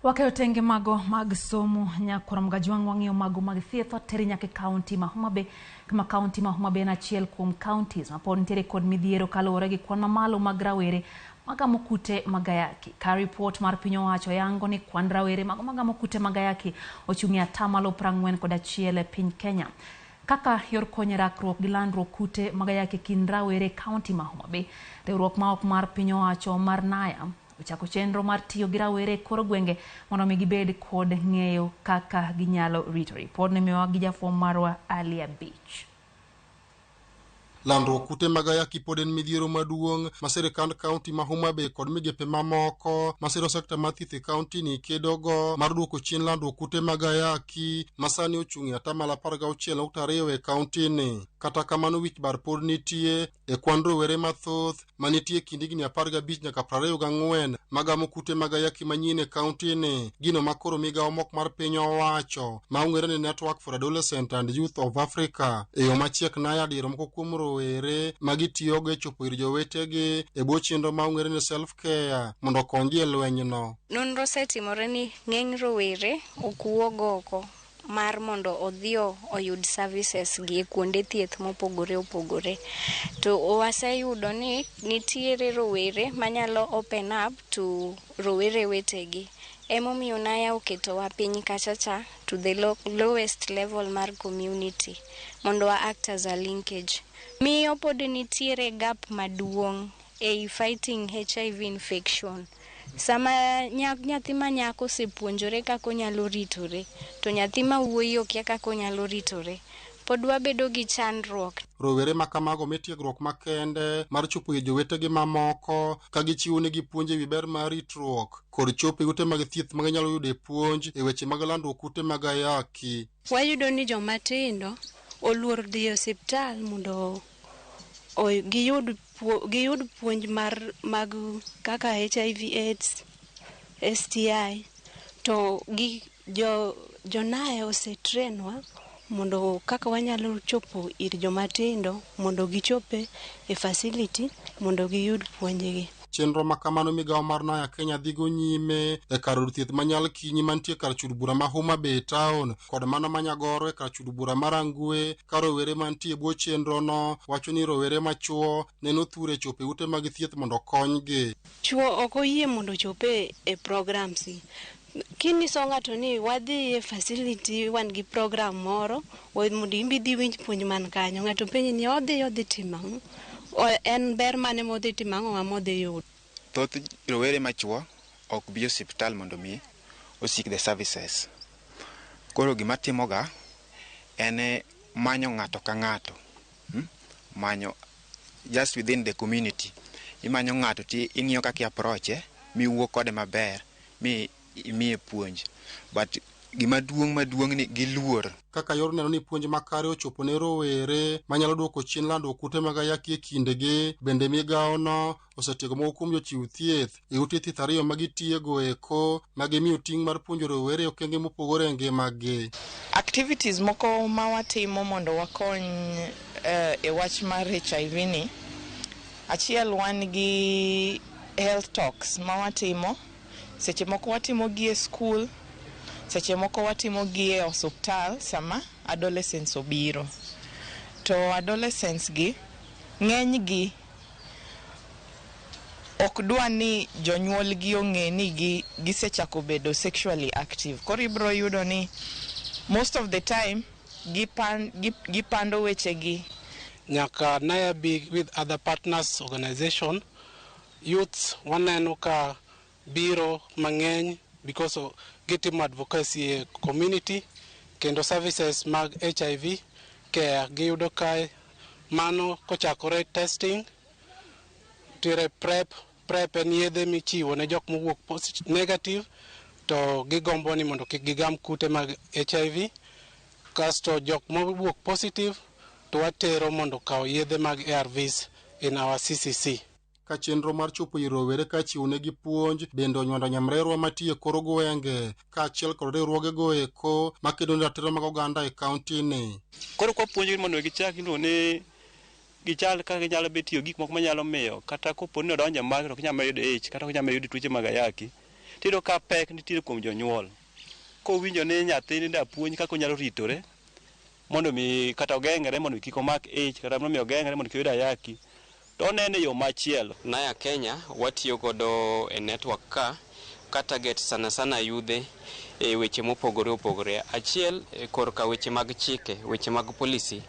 Wakayo tenge mago mag somo nyakora mgajwang wang'io mago mag thietho teri nyake kaunti ma Homa Bay kama kaunti ma Homa Bay na achiel kuom counties ma pod nitiere kod midhiero kaluwore gi kwan mamalo mag rawere magamo kute mag Ayaki. Ka report mar piny owacho yango ni kwan rawere magamo kute mag Ayaki ochung'ie 41% e piny Kenya. Kaka yor konyo rakruok gi landruok kute mag Ayaki kind rawere kaunti ma Homa Bay, riwruok ma ok mar piny owacho mar Naya ochako chenro mar tiyo gi rawere koro gwenge mondo mi gibed kod ng'eyo kaka ginyalo rito. Ripod ne miwa gi jafwambo marwa Alia Beach. Landruok kute mag Ayaki pod en midhiero maduong' ma sirkand kaunti ma Homa Bay kod migepe mamoko ma siro sekta mar thieth e kaunti ni kedogo mar duoko chien landruok kute mag Ayaki ma sani ochung'ie 16.2% e kaunti ni. Kata kamano wich bar pod nitie e kwan rowere mathoth manitie kind higni 15 nyaka 24 magamo kute mag Ayaki manyien e kaunti ni. Gino makoro migawo mok mar piny owacho ma ong'ere ni Network for Adolescent and Youth of Africa e yo machiek Naya diro moko kuom rowere magitiyogo e chopo ir jowetegi e bwo chenro ma ong'ere ni self care mondo okonygi e lweny no. Nonro osetimore ni ng'eny rowere okuog oko mar mondo odhio oyud services gi kuonde thieth mopogore opogore. To waseyudo ni nitiere rowere manyalo open up to rowere wetegi. Emomiyo Naya oketowa piny kachacha to the lowest level mar community mondo wa act as a linkage. Miyo pod nitiere gap maduong' e fighting HIV infection. Sama nyathi ma nyako osepuonjore kaka onyalo ritore, to nyathi ma wuoyi okia kaka onyalo ritore, pod wabedo gi chandruok. Rowere makamago metiegruok makende mar chopo e jowetegi mamoko ka gichiwo negi puonj e wi ber mar ritruok kod chopo e ute mag thieth ma ginyalo yudo puonj e weche mag landruok kute mag Ayaki. Wayudo ni joma tindo oluor dhi e osiptal mondo giyud puonj mag kaka HIV AIDS, STI, to Naya osetrenwa mondo kaka wanyalo chopo ir joma tindo mondo gichope e facility mondo giyud puonjgi. Chenro makamano migawo mar Naya Kenya dhigo nyime e kar od thieth manyal kinyi mantie kar chud bura ma Homa Bay Town kod mano manyagoro e kar chud bura mar Angwe. Ka rowere mantie bwo chenro no wacho ni rowere machuo neno thure chope ute mag thieth mondo konygi. Chuo ok oyie mondo chope e programs. Kinyiso ng'ato ni wadhi e facility wan gi program moro mondo imbi dhi winj puonj man kanyo, ng'ato penji ni odhi timo en ber mane modhi timo ang'o ma modhi yudo. Thoth rowere machuo ok bi osiptal mondo mi osik the services. Koro gima timoga en manyo ng'ato ka ng'ato, manyo just within the community. Imanyo ng'ato ti ing'iyo kaka approach miwuo kode maber imiye puonj, but gima maduong' ni giluor. Kaka yor neno ni puonj makare ochopo ne rowere manyalo duoko chien landruok kute mag Ayaki e kindegi, bende migawo no osetiego moko kuom jochiw thieth e ute thieth 2 magitiego eko magimiyo ting' mar puonjo rowere e okenge mopogore e ngimagi. Activities moko ma watimo mondo wakony e wach mar HIV ni, achiel wan gi health talks ma watimo. Seche moko watimo gi e school, seche moko watimo gi e hospital sama adolescents obiro. To adolescents gi ng'eny gi ok dwa ni jonyuol gi ong'e ni gisechako bedo sexually active. Koro ibro yudo ni most of the time gipando weche gi. Nyaka Naya be with other partners organization, youths waneno ka biro mang'eny because of gitimo advocacy e community kendo services mag HIV care giyudo kae. Mano kochakore testing, tire prep en yedhe michiwo ne jok mowuok negative to gigombo ni mondo kik gigam kute mag HIV. Kasto jok mowuok positive to watero mondo kaw yedhe mag ARVs in our CCC. Ka chenro mar chopo ir rowere ka chiwo negi puonj bende onywando nyamrerwa matiyo koro gwenge ka achiel kod riwruogego eko makedo ne ratiro mag oganda e kaunti ni. Koro kwa puonjo mondo gichak iluone gichal kaka ginyalo betiyo gik moko manyalo miyo kata kopo ni odonjo mag to ginyalo yudo kata ginyalo yudo tuoche mag Ayaki tiro ka pek nitiere kuom jonyuol kowinjo ni nyathini da puonj kaka onyalo ritore mondo mi kata ogeng'ere mondo kik omak ich kata mondo mi ogeng'ere mondo kik oyud ayaki to onene yo machielo. Naya Kenya watiyo godo e network ka target sana sana yudhe e weche mopogore opogore. Achiel korka weche mag chike, weche mag policy.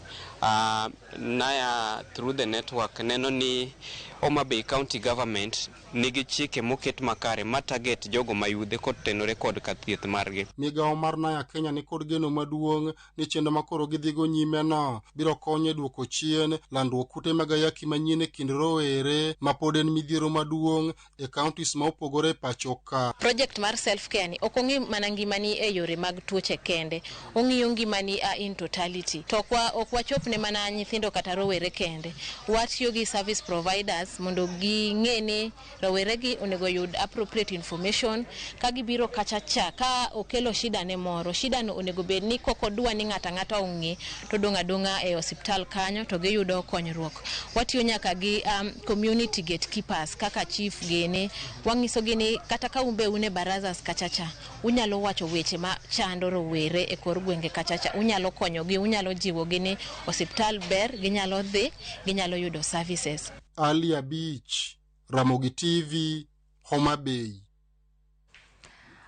Naya through the network neno ni Homa Bay County Government nigi chike moket makare ma target jogo mayudhe kod tenore kod kathieth margi. Migawo mar Naya Kenya ni kod geno maduong' ni chenro makoro gidhigo nyime no biro konyo duoko chien landruok kute mag ayaki manyien e kind rowere ma pod en midhiero maduong' e counties ma opogore pachoka. Project mar self care ni ok ong'i mana ngimani e yore mag tuoche kende, ong'iyo ngimani in totality. To ok wachopne mana nyithindo kata rowere kende. Watiyo gi service providers mondo ging'ene roweregi onego yud appropriate information ka gibiro kachacha ka okelo shida ne moro. Shida no onego bed ni kokodwa ni ng'ata ong'i to donga e hospital kanyo to giyudo konyruok. Watiyo nyaka gi community gatekeepers kaka chief gene, wang'iso gini kata ka umbe une barazas kachacha unyalo wacho weche ma chando rowere e kor gwenge kachacha, unyalo konyogi, unyalo jiwogi ni hospital ber, ginyalo dhi, ginyalo yudo services. Alia Beach, Ramogi TV, Homa Bay.